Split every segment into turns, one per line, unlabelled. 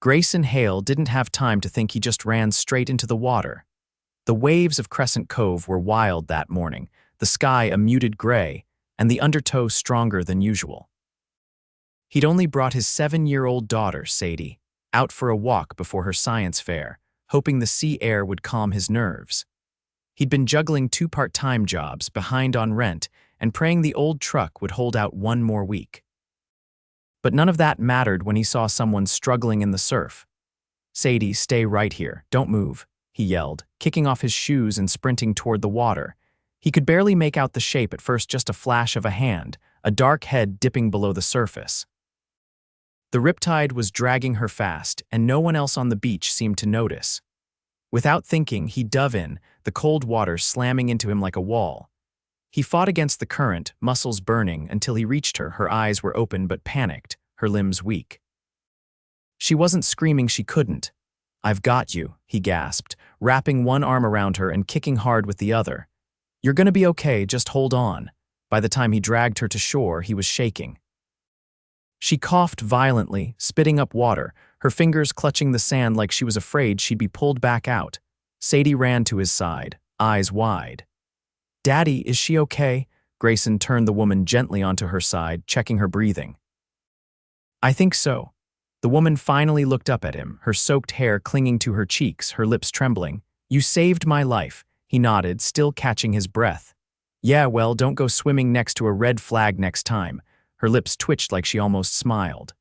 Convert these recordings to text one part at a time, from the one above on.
Grayson Hale didn't have time to think. He just ran straight into the water. The waves of Crescent Cove were wild that morning, the sky a muted gray, and the undertow stronger than usual. He'd only brought his 7-year-old daughter, Sadie, out for a walk before her science fair, hoping the sea air would calm his nerves. He'd been juggling 2 part-time jobs, behind on rent, and praying the old truck would hold out 1 more week. But none of that mattered when he saw someone struggling in the surf. "Sadie, stay right here, don't move," he yelled, kicking off his shoes and sprinting toward the water. He could barely make out the shape at first, just a flash of a hand, a dark head dipping below the surface. The Riptide was dragging her fast, and no one else on the beach seemed to notice. Without thinking, he dove in, the cold water slamming into him like a wall. He fought against the current, muscles burning, until he reached her. Her eyes were open but panicked, her limbs weak. She wasn't screaming, she couldn't. "I've got you," he gasped, wrapping one arm around her and kicking hard with the other. "You're gonna be okay, just hold on." By the time he dragged her to shore, he was shaking. She coughed violently, spitting up water, her fingers clutching the sand like she was afraid she'd be pulled back out. Sadie ran to his side, eyes wide. "Daddy, is she okay?" Grayson turned the woman gently onto her side, checking her breathing. "I think so." The woman finally looked up at him, her soaked hair clinging to her cheeks, her lips trembling. "You saved my life," he nodded, still catching his breath. "Yeah, well, don't go swimming next to a red flag next time." Her lips twitched like she almost smiled.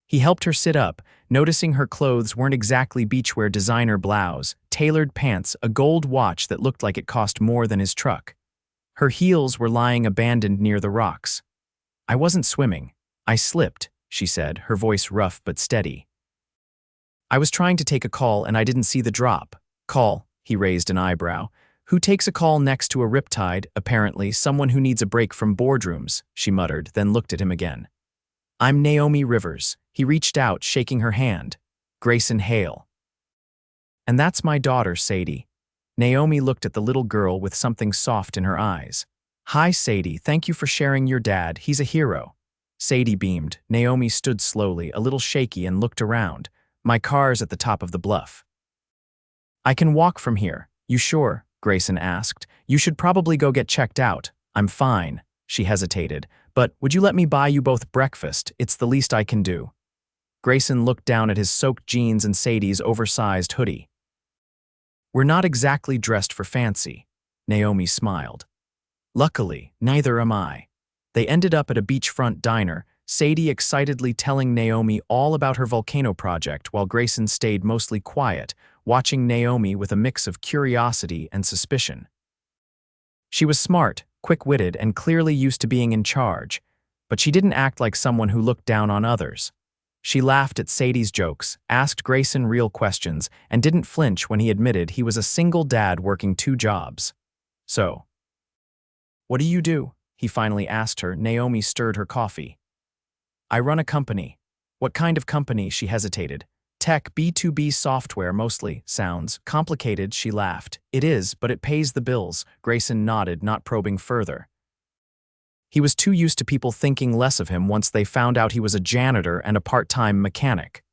He helped her sit up, noticing her clothes weren't exactly beachwear: designer blouse, tailored pants, a gold watch that looked like it cost more than his truck. Her heels were lying abandoned near the rocks. "I wasn't swimming. I slipped," she said, her voice rough but steady. "I was trying to take a call and I didn't see the drop." "Call?" He raised an eyebrow. "Who takes a call next to a Riptide?" "Apparently, someone who needs a break from boardrooms," she muttered, then looked at him again. "I'm Naomi Rivers." He reached out, shaking her hand. "Grayson Hale." "And that's my daughter, Sadie." Naomi looked at the little girl with something soft in her eyes. "Hi, Sadie, thank you for sharing your dad. He's a hero." Sadie beamed. Naomi stood slowly, a little shaky, and looked around. "My car's at the top of the bluff." "I can walk from here." "You sure?" Grayson asked. "You should probably go get checked out." "I'm fine." She hesitated. "But would you let me buy you both breakfast? It's the least I can do." Grayson looked down at his soaked jeans and Sadie's oversized hoodie. "We're not exactly dressed for fancy." Naomi smiled. "Luckily, neither am I." They ended up at a beachfront diner, Sadie excitedly telling Naomi all about her volcano project, while Grayson stayed mostly quiet, watching Naomi with a mix of curiosity and suspicion. She was smart, quick-witted, and clearly used to being in charge, but she didn't act like someone who looked down on others. She laughed at Sadie's jokes, asked Grayson real questions, and didn't flinch when he admitted he was a single dad working 2 jobs. "So, what do you do?" he finally asked her. Naomi stirred her coffee. "I run a company." "What kind of company?" She hesitated. "Tech, B2B software mostly." "Sounds complicated," she laughed. "It is, but it pays the bills." Grayson nodded, not probing further. He was too used to people thinking less of him once they found out he was a janitor and a part-time mechanic.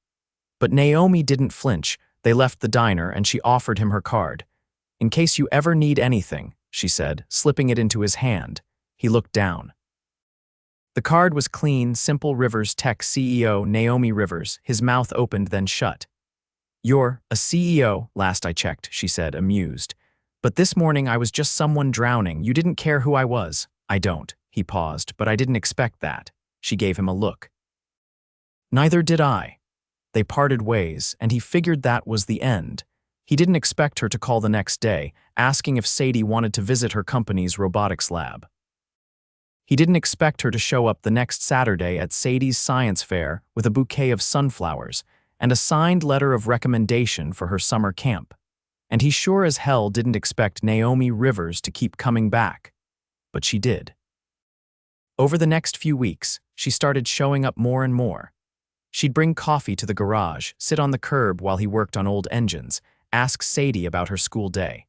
But Naomi didn't flinch. They left the diner and she offered him her card. "In case you ever need anything," she said, slipping it into his hand. He looked down. The card was clean, simple. Rivers Tech CEO Naomi Rivers, his mouth opened then shut. "You're a CEO, last I checked," she said, amused. "But this morning I was just someone drowning. You didn't care who I was." "I don't." He paused, "but I didn't expect that." She gave him a look. "Neither did I." They parted ways, and he figured that was the end. He didn't expect her to call the next day, asking if Sadie wanted to visit her company's robotics lab. He didn't expect her to show up the next Saturday at Sadie's science fair with a bouquet of sunflowers and a signed letter of recommendation for her summer camp. And he sure as hell didn't expect Naomi Rivers to keep coming back. But she did. Over the next few weeks, she started showing up more and more. She'd bring coffee to the garage, sit on the curb while he worked on old engines, ask Sadie about her school day.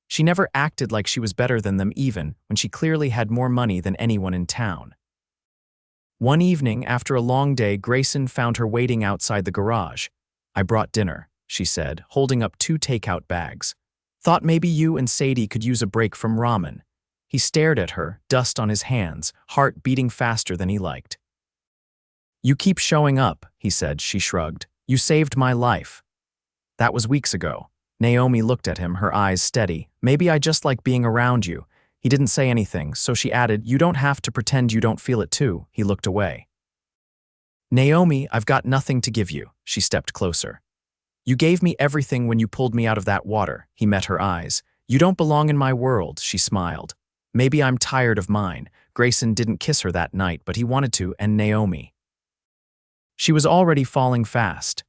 She never acted like she was better than them, even when she clearly had more money than anyone in town. One evening, after a long day, Grayson found her waiting outside the garage. "I brought dinner," she said, holding up 2 takeout bags. "Thought maybe you and Sadie could use a break from ramen." He stared at her, dust on his hands, heart beating faster than he liked. "You keep showing up," he said. She shrugged. "You saved my life." "That was weeks ago." Naomi looked at him, her eyes steady. "Maybe I just like being around you." He didn't say anything, so she added, "You don't have to pretend you don't feel it too." He looked away. "Naomi, I've got nothing to give you." She stepped closer. "You gave me everything when you pulled me out of that water." He met her eyes. "You don't belong in my world," she smiled. "Maybe I'm tired of mine." Grayson didn't kiss her that night, but he wanted to, and Naomi. She was already falling fast.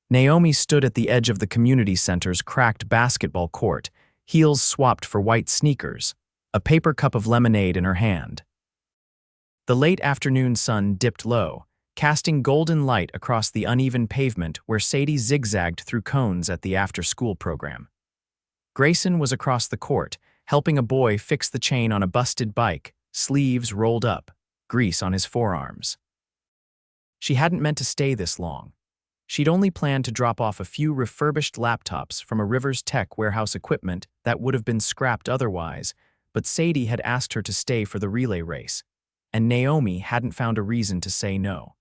Naomi stood at the edge of the community center's cracked basketball court, heels swapped for white sneakers, a paper cup of lemonade in her hand. The late afternoon sun dipped low, casting golden light across the uneven pavement where Sadie zigzagged through cones at the after-school program. Grayson was across the court, helping a boy fix the chain on a busted bike, sleeves rolled up, grease on his forearms. She hadn't meant to stay this long. She'd only planned to drop off a few refurbished laptops from a Rivers Tech warehouse equipment that would have been scrapped otherwise, but Sadie had asked her to stay for the relay race, and Naomi hadn't found a reason to say no.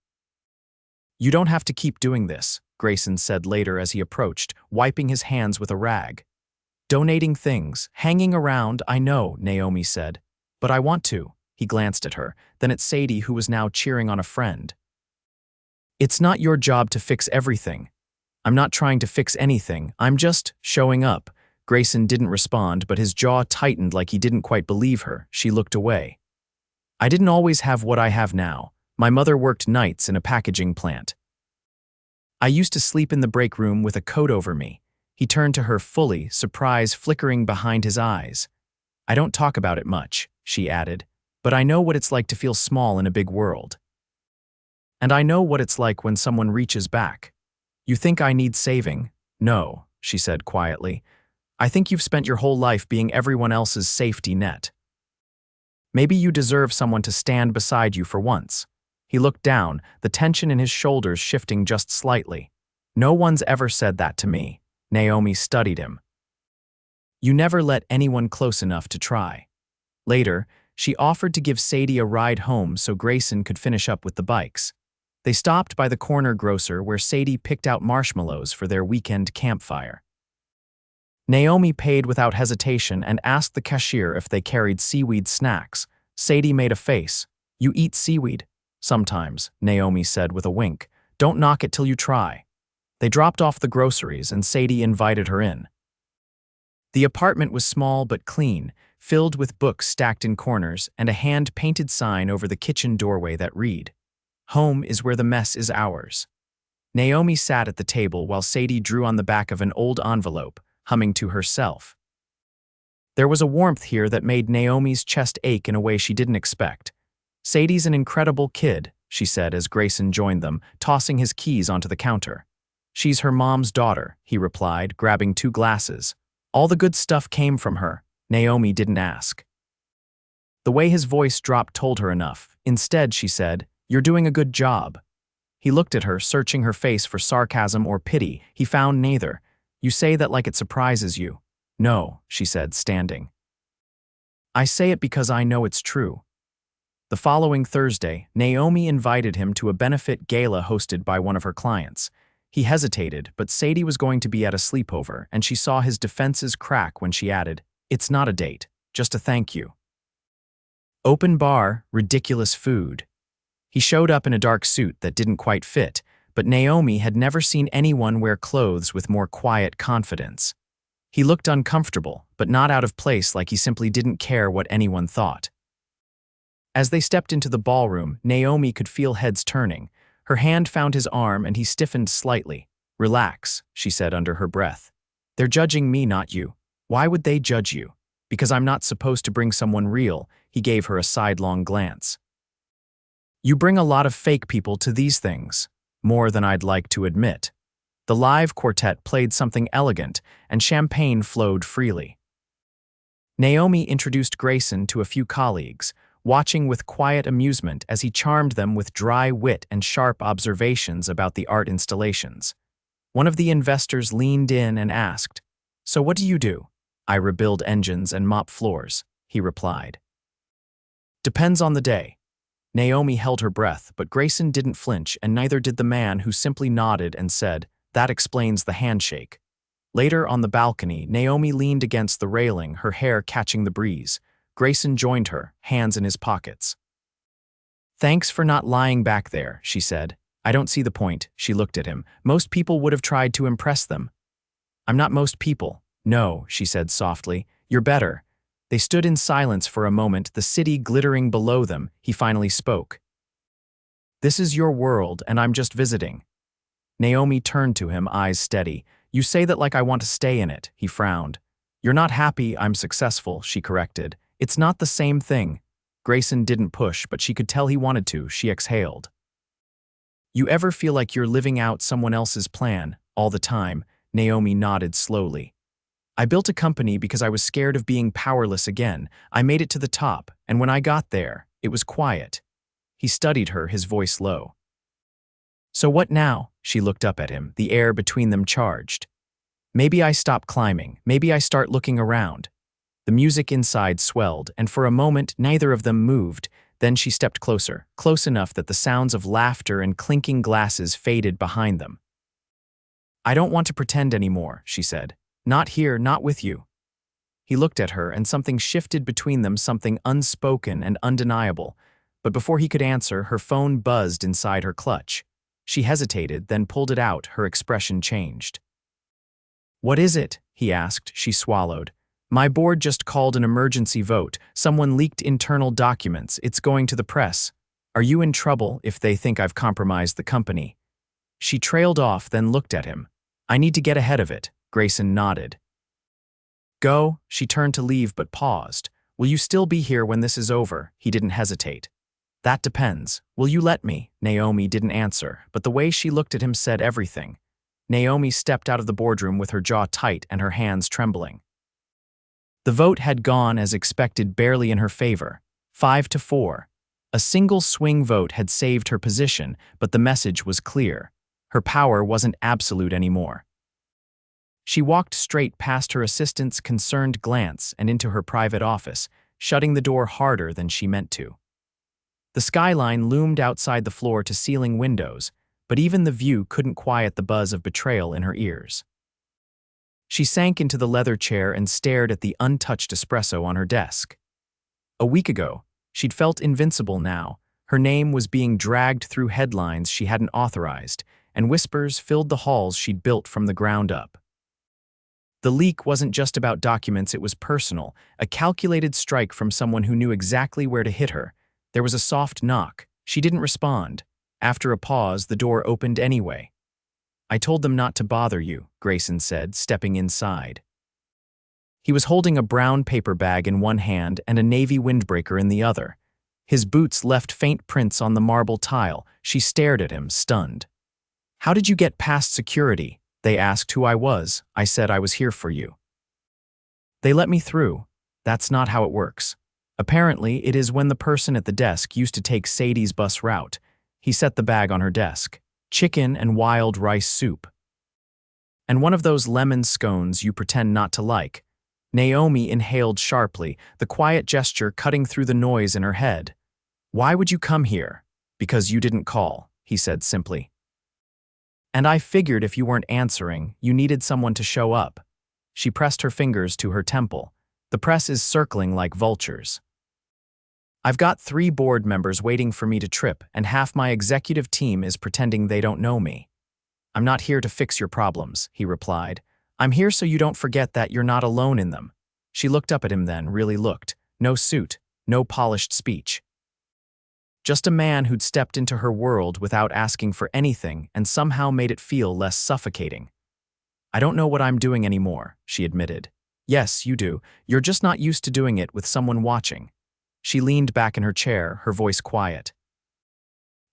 "You don't have to keep doing this," Grayson said later as he approached, wiping his hands with a rag. "Donating things, hanging around, I know," Naomi said. "But I want to." He glanced at her, then at Sadie, who was now cheering on a friend. "It's not your job to fix everything." "I'm not trying to fix anything. I'm just showing up." Grayson didn't respond, but his jaw tightened like he didn't quite believe her. She looked away. "I didn't always have what I have now. My mother worked nights in a packaging plant. I used to sleep in the break room with a coat over me." He turned to her fully, surprise flickering behind his eyes. "I don't talk about it much," she added, "but I know what it's like to feel small in a big world. And I know what it's like when someone reaches back. You think I need saving?" "No," she said quietly. "I think you've spent your whole life being everyone else's safety net. Maybe you deserve someone to stand beside you for once." He looked down, the tension in his shoulders shifting just slightly. "No one's ever said that to me." Naomi studied him. "You never let anyone close enough to try." Later, she offered to give Sadie a ride home so Grayson could finish up with the bikes. They stopped by the corner grocer where Sadie picked out marshmallows for their weekend campfire. Naomi paid without hesitation and asked the cashier if they carried seaweed snacks. Sadie made a face. "You eat seaweed?" "Sometimes," Naomi said with a wink. "Don't knock it till you try." They dropped off the groceries and Sadie invited her in. The apartment was small but clean, filled with books stacked in corners and a hand-painted sign over the kitchen doorway that read, "Home is where the mess is ours." Naomi sat at the table while Sadie drew on the back of an old envelope, humming to herself. There was a warmth here that made Naomi's chest ache in a way she didn't expect. "Sadie's an incredible kid," she said as Grayson joined them, tossing his keys onto the counter. "She's her mom's daughter," he replied, grabbing 2 glasses. "All the good stuff came from her." Naomi didn't ask. The way his voice dropped told her enough. Instead, she said, "You're doing a good job." He looked at her, searching her face for sarcasm or pity. He found neither. "You say that like it surprises you." "No," she said, standing. "I say it because I know it's true." The following Thursday, Naomi invited him to a benefit gala hosted by one of her clients. He hesitated, but Sadie was going to be at a sleepover, and she saw his defenses crack when she added, "It's not a date, just a thank you." Open bar, ridiculous food. He showed up in a dark suit that didn't quite fit, but Naomi had never seen anyone wear clothes with more quiet confidence. He looked uncomfortable, but not out of place, like he simply didn't care what anyone thought. As they stepped into the ballroom, Naomi could feel heads turning. Her hand found his arm and he stiffened slightly. "Relax," she said under her breath. "They're judging me, not you." "Why would they judge you?" "Because I'm not supposed to bring someone real." He gave her a sidelong glance. "You bring a lot of fake people to these things." "More than I'd like to admit." The live quartet played something elegant, and champagne flowed freely. Naomi introduced Grayson to a few colleagues. watching with quiet amusement as he charmed them with dry wit and sharp observations about the art installations. One of the investors leaned in and asked, "So what do you do?" "I rebuild engines and mop floors," he replied. "Depends on the day." Naomi held her breath, but Grayson didn't flinch, and neither did the man, who simply nodded and said, "That explains the handshake." Later on the balcony, Naomi leaned against the railing, her hair catching the breeze. Grayson joined her, hands in his pockets. "Thanks for not lying back there," she said. "I don't see the point." She looked at him. "Most people would have tried to impress them." "I'm not most people." "No," she said softly. "You're better." They stood in silence for a moment, the city glittering below them. He finally spoke. "This is your world, and I'm just visiting." Naomi turned to him, eyes steady. "You say that like I want to stay in it," he frowned. "You're not happy I'm successful," she corrected. "It's not the same thing." Grayson didn't push, but she could tell he wanted to. She exhaled. "You ever feel like you're living out someone else's plan, all the time?" Naomi nodded slowly. "I built a company because I was scared of being powerless again. I made it to the top, and when I got there, it was quiet." He studied her, his voice low. "So what now?" She looked up at him, the air between them charged. "Maybe I stop climbing. Maybe I start looking around." The music inside swelled, and for a moment neither of them moved. Then she stepped closer, close enough that the sounds of laughter and clinking glasses faded behind them. "I don't want to pretend anymore," she said. "Not here, not with you." He looked at her, and something shifted between them, something unspoken and undeniable. But before he could answer, her phone buzzed inside her clutch. She hesitated, then pulled it out, her expression changed. "What is it?" he asked. She swallowed. "My board just called an emergency vote. Someone leaked internal documents. It's going to the press. Are you in trouble if they think I've compromised the company?" She trailed off, then looked at him. "I need to get ahead of it." Grayson nodded. "Go." She turned to leave but paused. "Will you still be here when this is over?" He didn't hesitate. "That depends. Will you let me?" Naomi didn't answer, but the way she looked at him said everything. Naomi stepped out of the boardroom with her jaw tight and her hands trembling. The vote had gone as expected, barely in her favor, 5-4. A single swing vote had saved her position, but the message was clear. Her power wasn't absolute anymore. She walked straight past her assistant's concerned glance and into her private office, shutting the door harder than she meant to. The skyline loomed outside the floor-to-ceiling windows, but even the view couldn't quiet the buzz of betrayal in her ears. She sank into the leather chair and stared at the untouched espresso on her desk. A week ago, she'd felt invincible. Now, her name was being dragged through headlines she hadn't authorized, and whispers filled the halls she'd built from the ground up. The leak wasn't just about documents, it was personal, a calculated strike from someone who knew exactly where to hit her. There was a soft knock. She didn't respond. After a pause, the door opened anyway. "I told them not to bother you," Grayson said, stepping inside. He was holding a brown paper bag in one hand and a navy windbreaker in the other. His boots left faint prints on the marble tile. She stared at him, stunned. "How did you get past security?" "They asked who I was. I said I was here for you. They let me through." "That's not how it works." "Apparently, it is when the person at the desk used to take Sadie's bus route." He set the bag on her desk. "Chicken and wild rice soup. And one of those lemon scones you pretend not to like." Naomi inhaled sharply, the quiet gesture cutting through the noise in her head. "Why would you come here?" "Because you didn't call," he said simply. "And I figured if you weren't answering, you needed someone to show up." She pressed her fingers to her temple. "The press is circling like vultures. I've got 3 board members waiting for me to trip, and half my executive team is pretending they don't know me." "I'm not here to fix your problems," he replied. "I'm here so you don't forget that you're not alone in them." She looked up at him then, really looked. No suit, no polished speech. Just a man who'd stepped into her world without asking for anything and somehow made it feel less suffocating. "I don't know what I'm doing anymore," she admitted. "Yes, you do. You're just not used to doing it with someone watching." She leaned back in her chair, her voice quiet.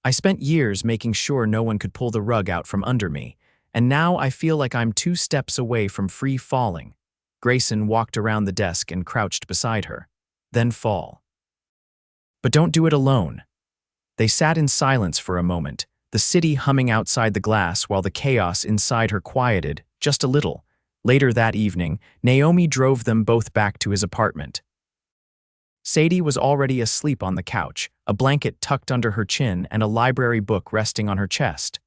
"I spent years making sure no one could pull the rug out from under me, and now I feel like I'm 2 steps away from free falling." Grayson walked around the desk and crouched beside her. "Then fall." But don't do it alone. They sat in silence for a moment, the city humming outside the glass while the chaos inside her quieted, just a little. Later that evening, Naomi drove them both back to his apartment. Sadie was already asleep on the couch, a blanket tucked under her chin and a library book resting on her chest.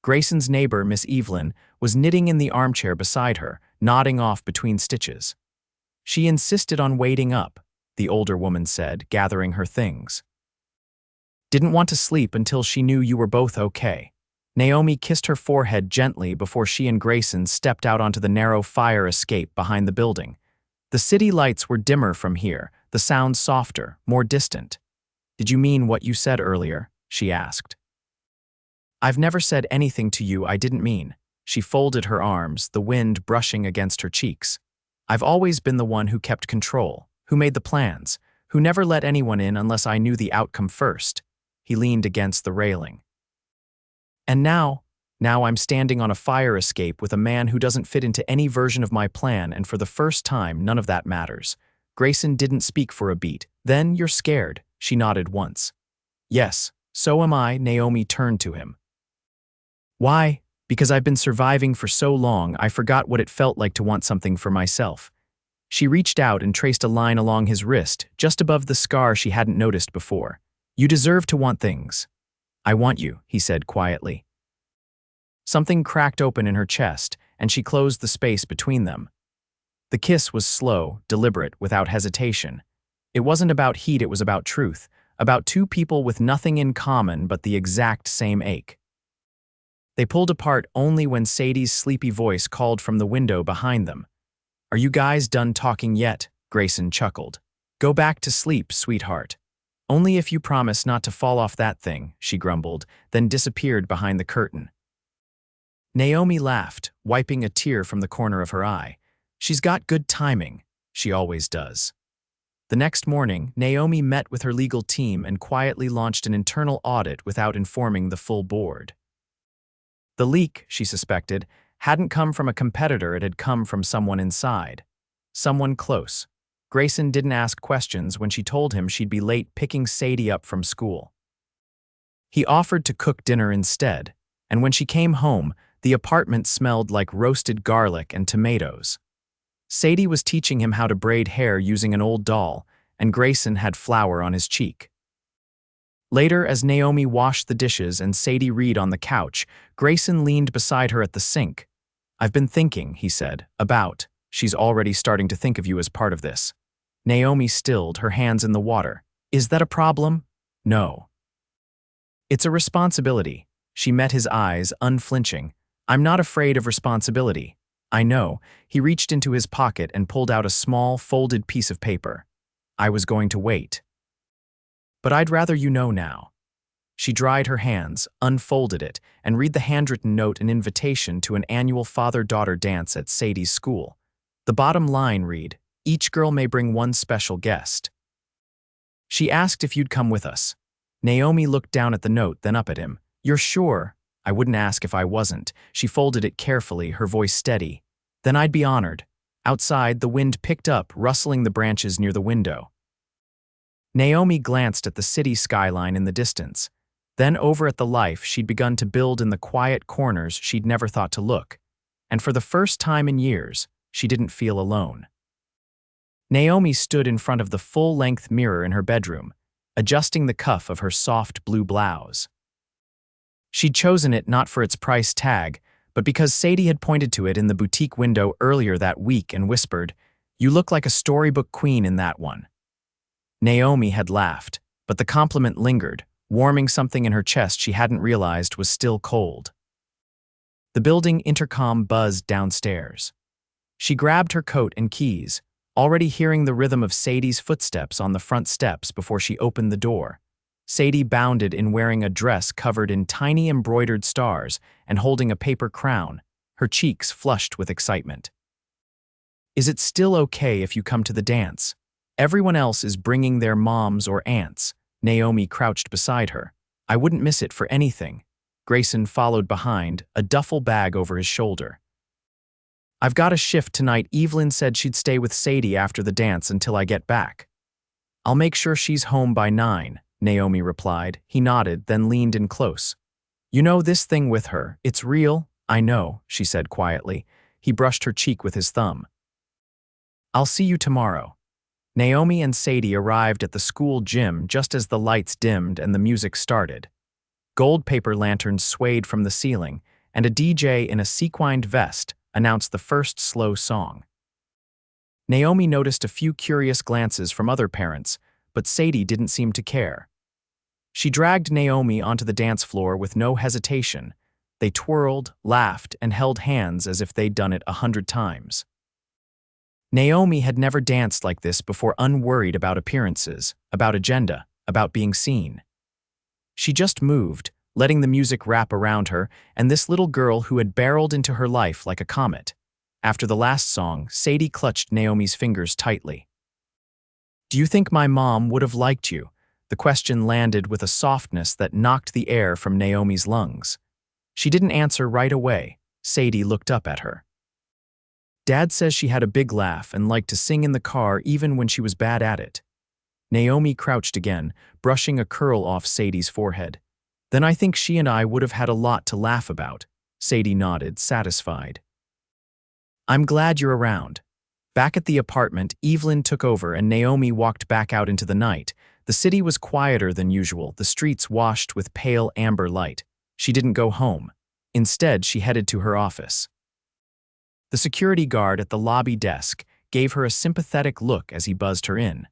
Grayson's neighbor, Miss Evelyn, was knitting in the armchair beside her, nodding off between stitches. She insisted on waiting up, the older woman said, gathering her things. Didn't want to sleep until she knew you were both okay. Naomi kissed her forehead gently before she and Grayson stepped out onto the narrow fire escape behind the building. The city lights were dimmer from here, the sound softer, more distant. Did you mean what you said earlier? She asked. I've never said anything to you I didn't mean. She folded her arms, the wind brushing against her cheeks. I've always been the one who kept control, who made the plans, who never let anyone in unless I knew the outcome first. He leaned against the railing. And now I'm standing on a fire escape with a man who doesn't fit into any version of my plan, and for the first time, none of that matters. Grayson didn't speak for a beat. Then you're scared, she nodded once. Yes, so am I, Naomi turned to him. Why? Because I've been surviving for so long, I forgot what it felt like to want something for myself. She reached out and traced a line along his wrist, just above the scar she hadn't noticed before. You deserve to want things. I want you, he said quietly. Something cracked open in her chest, and she closed the space between them. The kiss was slow, deliberate, without hesitation. It wasn't about heat, it was about truth, about two people with nothing in common but the exact same ache. They pulled apart only when Sadie's sleepy voice called from the window behind them. Are you guys done talking yet? Grayson chuckled. Go back to sleep, sweetheart. Only if you promise not to fall off that thing, she grumbled, then disappeared behind the curtain. Naomi laughed, wiping a tear from the corner of her eye. She's got good timing. She always does. The next morning, Naomi met with her legal team and quietly launched an internal audit without informing the full board. The leak, she suspected, hadn't come from a competitor, it had come from someone inside. Someone close. Grayson didn't ask questions when she told him she'd be late picking Sadie up from school. He offered to cook dinner instead, and when she came home, the apartment smelled like roasted garlic and tomatoes. Sadie was teaching him how to braid hair using an old doll, and Grayson had flour on his cheek. Later, as Naomi washed the dishes and Sadie read on the couch, Grayson leaned beside her at the sink. I've been thinking, he said, about. She's already starting to think of you as part of this. Naomi stilled, her hands in the water. Is that a problem? No. It's a responsibility. She met his eyes, unflinching. I'm not afraid of responsibility. I know. He reached into his pocket and pulled out a small, folded piece of paper. I was going to wait. But I'd rather you know now. She dried her hands, unfolded it, and read the handwritten note, an invitation to an annual father-daughter dance at Sadie's school. The bottom line read, each girl may bring one special guest. She asked if you'd come with us. Naomi looked down at the note, then up at him. You're sure? I wouldn't ask if I wasn't. She folded it carefully, her voice steady. Then I'd be honored. Outside, the wind picked up, rustling the branches near the window. Naomi glanced at the city skyline in the distance. Then over at the life she'd begun to build in the quiet corners she'd never thought to look. And for the first time in years, she didn't feel alone. Naomi stood in front of the full-length mirror in her bedroom, adjusting the cuff of her soft blue blouse. She'd chosen it not for its price tag, but because Sadie had pointed to it in the boutique window earlier that week and whispered, "You look like a storybook queen in that one." Naomi had laughed, but the compliment lingered, warming something in her chest she hadn't realized was still cold. The building intercom buzzed downstairs. She grabbed her coat and keys, already hearing the rhythm of Sadie's footsteps on the front steps before she opened the door. Sadie bounded in, wearing a dress covered in tiny embroidered stars and holding a paper crown, her cheeks flushed with excitement. Is it still okay if you come to the dance? Everyone else is bringing their moms or aunts. Naomi crouched beside her. I wouldn't miss it for anything. Grayson followed behind, a duffel bag over his shoulder. I've got a shift tonight. Evelyn said she'd stay with Sadie after the dance until I get back. I'll make sure she's home by 9, Naomi replied. He nodded, then leaned in close. You know this thing with her, it's real? I know, she said quietly. He brushed her cheek with his thumb. I'll see you tomorrow. Naomi and Sadie arrived at the school gym just as the lights dimmed and the music started. Gold paper lanterns swayed from the ceiling, and a DJ in a sequined vest announced the first slow song. Naomi noticed a few curious glances from other parents, but Sadie didn't seem to care. She dragged Naomi onto the dance floor with no hesitation. They twirled, laughed, and held hands as if they'd done it 100 times. Naomi had never danced like this before, unworried about appearances, about agenda, about being seen. She just moved, letting the music wrap around her, and this little girl who had barreled into her life like a comet. After the last song, Sadie clutched Naomi's fingers tightly. Do you think my mom would have liked you? The question landed with a softness that knocked the air from Naomi's lungs. She didn't answer right away. Sadie looked up at her. Dad says she had a big laugh and liked to sing in the car even when she was bad at it. Naomi crouched again, brushing a curl off Sadie's forehead. Then I think she and I would have had a lot to laugh about. Sadie nodded, satisfied. I'm glad you're around. Back at the apartment, Evelyn took over and Naomi walked back out into the night. The city was quieter than usual, the streets washed with pale amber light. She didn't go home. Instead, she headed to her office. The security guard at the lobby desk gave her a sympathetic look as he buzzed her in.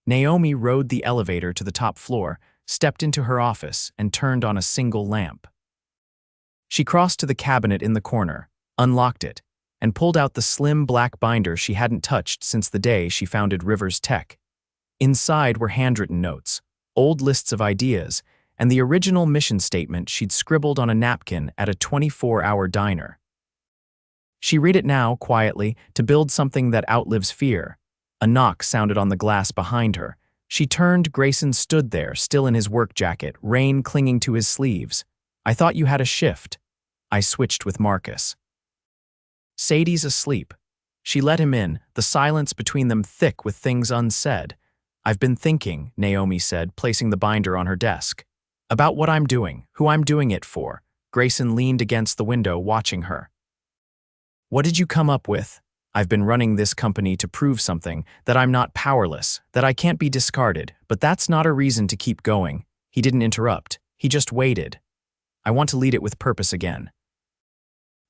Naomi rode the elevator to the top floor, stepped into her office, and turned on a single lamp. She crossed to the cabinet in the corner, unlocked it, and pulled out the slim black binder she hadn't touched since the day she founded Rivers Tech. Inside were handwritten notes, old lists of ideas, and the original mission statement she'd scribbled on a napkin at a 24-hour diner. She read it now, quietly, to build something that outlives fear. A knock sounded on the glass behind her. She turned. Grayson stood there, still in his work jacket, rain clinging to his sleeves. I thought you had a shift. I switched with Marcus. Sadie's asleep. She let him in, the silence between them thick with things unsaid. I've been thinking, Naomi said, placing the binder on her desk. About what I'm doing, who I'm doing it for. Grayson leaned against the window, watching her. What did you come up with? I've been running this company to prove something, that I'm not powerless, that I can't be discarded, but that's not a reason to keep going. He didn't interrupt. He just waited. I want to lead it with purpose again.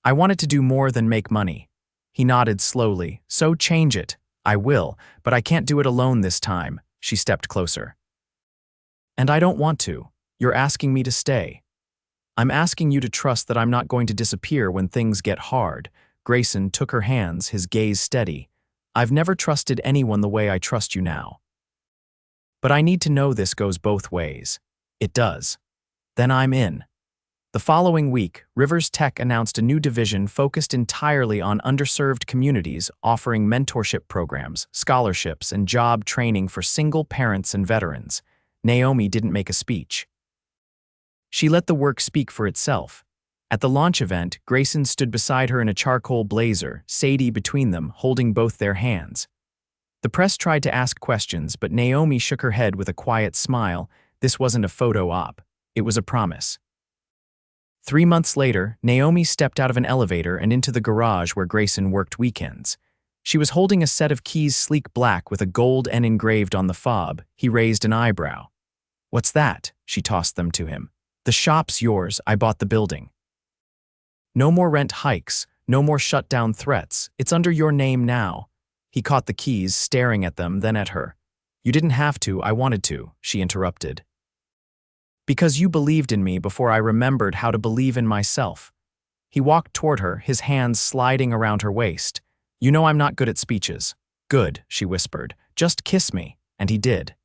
I want it to do more than make money. He nodded slowly. So change it. I will, but I can't do it alone this time. She stepped closer. And I don't want to. You're asking me to stay. I'm asking you to trust that I'm not going to disappear when things get hard. Grayson took her hands, his gaze steady. I've never trusted anyone the way I trust you now. But I need to know this goes both ways. It does. Then I'm in. The following week, Rivers Tech announced a new division focused entirely on underserved communities, offering mentorship programs, scholarships, and job training for single parents and veterans. Naomi didn't make a speech. She let the work speak for itself. At the launch event, Grayson stood beside her in a charcoal blazer, Sadie between them, holding both their hands. The press tried to ask questions, but Naomi shook her head with a quiet smile. This wasn't a photo op. It was a promise. 3 months later, Naomi stepped out of an elevator and into the garage where Grayson worked weekends. She was holding a set of keys, sleek black with a gold N engraved on the fob. He raised an eyebrow. What's that? She tossed them to him. The shop's yours. I bought the building. No more rent hikes, no more shutdown threats. It's under your name now. He caught the keys, staring at them, then at her. You didn't have to, I wanted to, she interrupted. Because you believed in me before I remembered how to believe in myself. He walked toward her, his hands sliding around her waist. You know I'm not good at speeches. Good, she whispered. Just kiss me, and he did.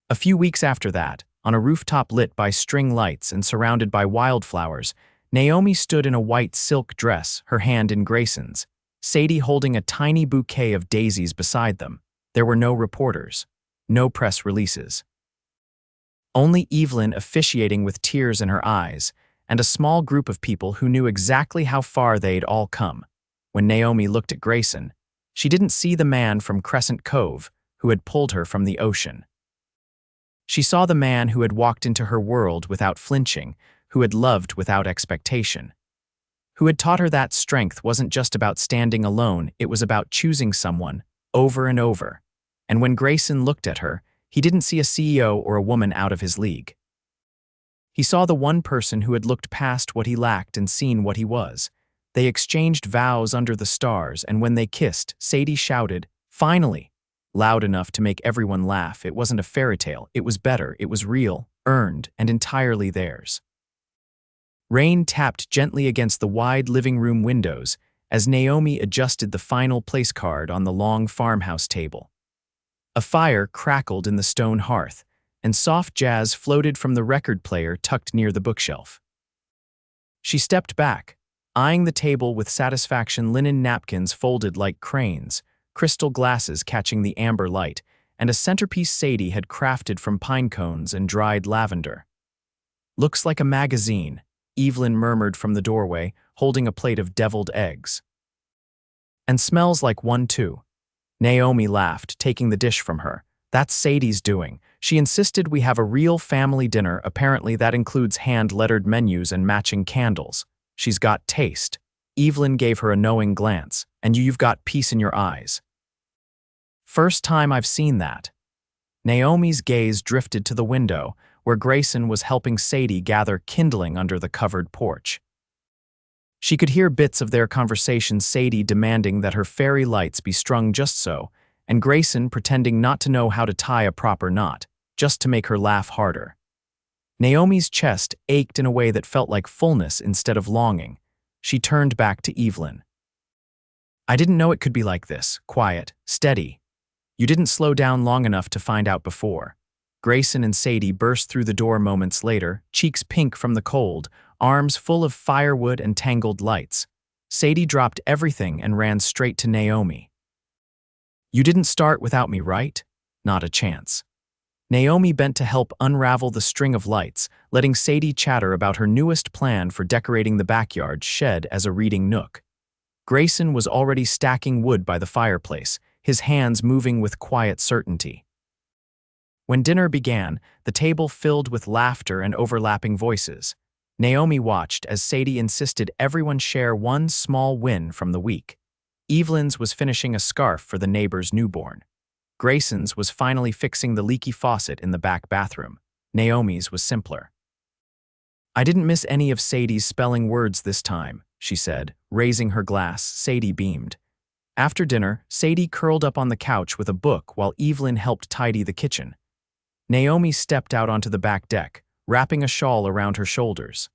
A few weeks after that, on a rooftop lit by string lights and surrounded by wildflowers, Naomi stood in a white silk dress, her hand in Grayson's, Sadie holding a tiny bouquet of daisies beside them. There were no reporters, no press releases. Only Evelyn officiating with tears in her eyes, and a small group of people who knew exactly how far they'd all come. When Naomi looked at Grayson, she didn't see the man from Crescent Cove, who had pulled her from the ocean. She saw the man who had walked into her world without flinching, who had loved without expectation, who had taught her that strength wasn't just about standing alone, it was about choosing someone, over and over. And when Grayson looked at her, he didn't see a CEO or a woman out of his league. He saw the one person who had looked past what he lacked and seen what he was. They exchanged vows under the stars, and when they kissed, Sadie shouted, "Finally!" loud enough to make everyone laugh. It wasn't a fairy tale, it was better, it was real, earned, and entirely theirs. Rain tapped gently against the wide living room windows as Naomi adjusted the final place card on the long farmhouse table. A fire crackled in the stone hearth, and soft jazz floated from the record player tucked near the bookshelf. She stepped back, eyeing the table with satisfaction, linen napkins folded like cranes, crystal glasses catching the amber light, and a centerpiece Sadie had crafted from pine cones and dried lavender. "Looks like a magazine," Evelyn murmured from the doorway, holding a plate of deviled eggs. "And smells like one too." Naomi laughed, taking the dish from her. "That's Sadie's doing. She insisted we have a real family dinner. Apparently that includes hand-lettered menus and matching candles. She's got taste." Evelyn gave her a knowing glance. "And you've got peace in your eyes." "First time I've seen that." Naomi's gaze drifted to the window, where Grayson was helping Sadie gather kindling under the covered porch. She could hear bits of their conversation, Sadie demanding that her fairy lights be strung just so, and Grayson pretending not to know how to tie a proper knot, just to make her laugh harder. Naomi's chest ached in a way that felt like fullness instead of longing. She turned back to Evelyn. "I didn't know it could be like this, quiet, steady. You didn't slow down long enough to find out before." Grayson and Sadie burst through the door moments later, cheeks pink from the cold, arms full of firewood and tangled lights. Sadie dropped everything and ran straight to Naomi. "You didn't start without me, right?" "Not a chance." Naomi bent to help unravel the string of lights, letting Sadie chatter about her newest plan for decorating the backyard shed as a reading nook. Grayson was already stacking wood by the fireplace, his hands moving with quiet certainty. When dinner began, the table filled with laughter and overlapping voices. Naomi watched as Sadie insisted everyone share one small win from the week. Evelyn's was finishing a scarf for the neighbor's newborn. Grayson's was finally fixing the leaky faucet in the back bathroom. Naomi's was simpler. "I didn't miss any of Sadie's spelling words this time," she said, raising her glass. Sadie beamed. After dinner, Sadie curled up on the couch with a book while Evelyn helped tidy the kitchen. Naomi stepped out onto the back deck, wrapping a shawl around her shoulders.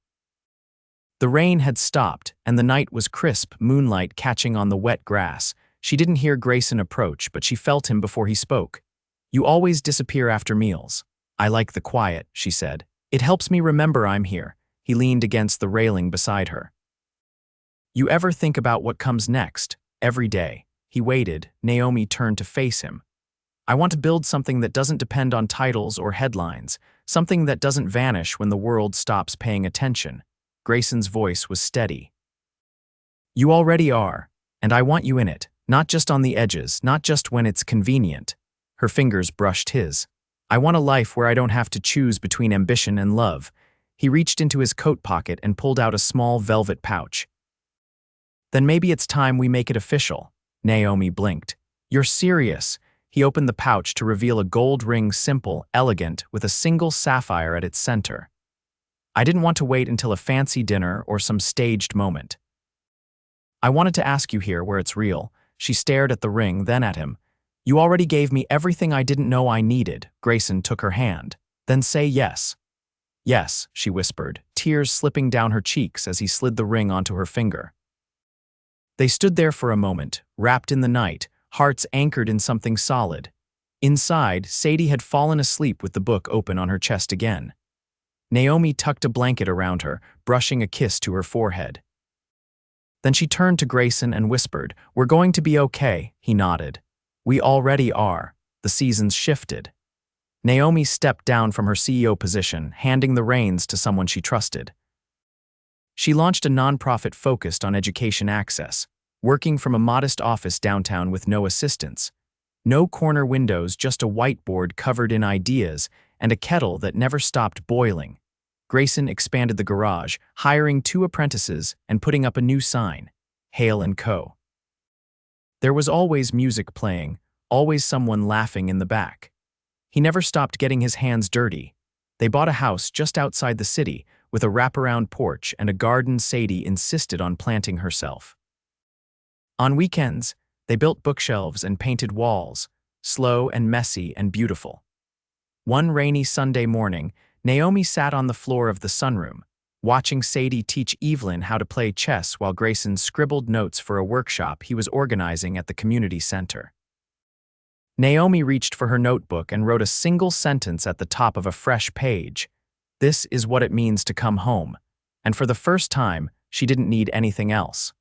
The rain had stopped, and the night was crisp, moonlight catching on the wet grass. She didn't hear Grayson approach, but she felt him before he spoke. "You always disappear after meals." "I like the quiet," she said. "It helps me remember I'm here." He leaned against the railing beside her. "You ever think about what comes next? Every day." He waited. Naomi turned to face him. "I want to build something that doesn't depend on titles or headlines, something that doesn't vanish when the world stops paying attention." Grayson's voice was steady. "You already are, and I want you in it, not just on the edges, not just when it's convenient." Her fingers brushed his. "I want a life where I don't have to choose between ambition and love." He reached into his coat pocket and pulled out a small velvet pouch. "Then maybe it's time we make it official." Naomi blinked. "You're serious?" He opened the pouch to reveal a gold ring, simple, elegant, with a single sapphire at its center. "I didn't want to wait until a fancy dinner or some staged moment. I wanted to ask you here where it's real." She stared at the ring, then at him. "You already gave me everything I didn't know I needed." Grayson took her hand. "Then say yes." "Yes," she whispered, tears slipping down her cheeks as he slid the ring onto her finger. They stood there for a moment, wrapped in the night, hearts anchored in something solid. Inside, Sadie had fallen asleep with the book open on her chest again. Naomi tucked a blanket around her, brushing a kiss to her forehead. Then she turned to Grayson and whispered, "We're going to be okay." He nodded. "We already are." The seasons shifted. Naomi stepped down from her CEO position, handing the reins to someone she trusted. She launched a nonprofit focused on education access, working from a modest office downtown with no assistants. No corner windows, just a whiteboard covered in ideas and a kettle that never stopped boiling. Grayson expanded the garage, hiring 2 apprentices and putting up a new sign, Hale & Co. There was always music playing, always someone laughing in the back. He never stopped getting his hands dirty. They bought a house just outside the city with a wraparound porch and a garden Sadie insisted on planting herself. On weekends, they built bookshelves and painted walls, slow and messy and beautiful. One rainy Sunday morning, Naomi sat on the floor of the sunroom, watching Sadie teach Evelyn how to play chess while Grayson scribbled notes for a workshop he was organizing at the community center. Naomi reached for her notebook and wrote a single sentence at the top of a fresh page. This is what it means to come home. And for the first time, she didn't need anything else.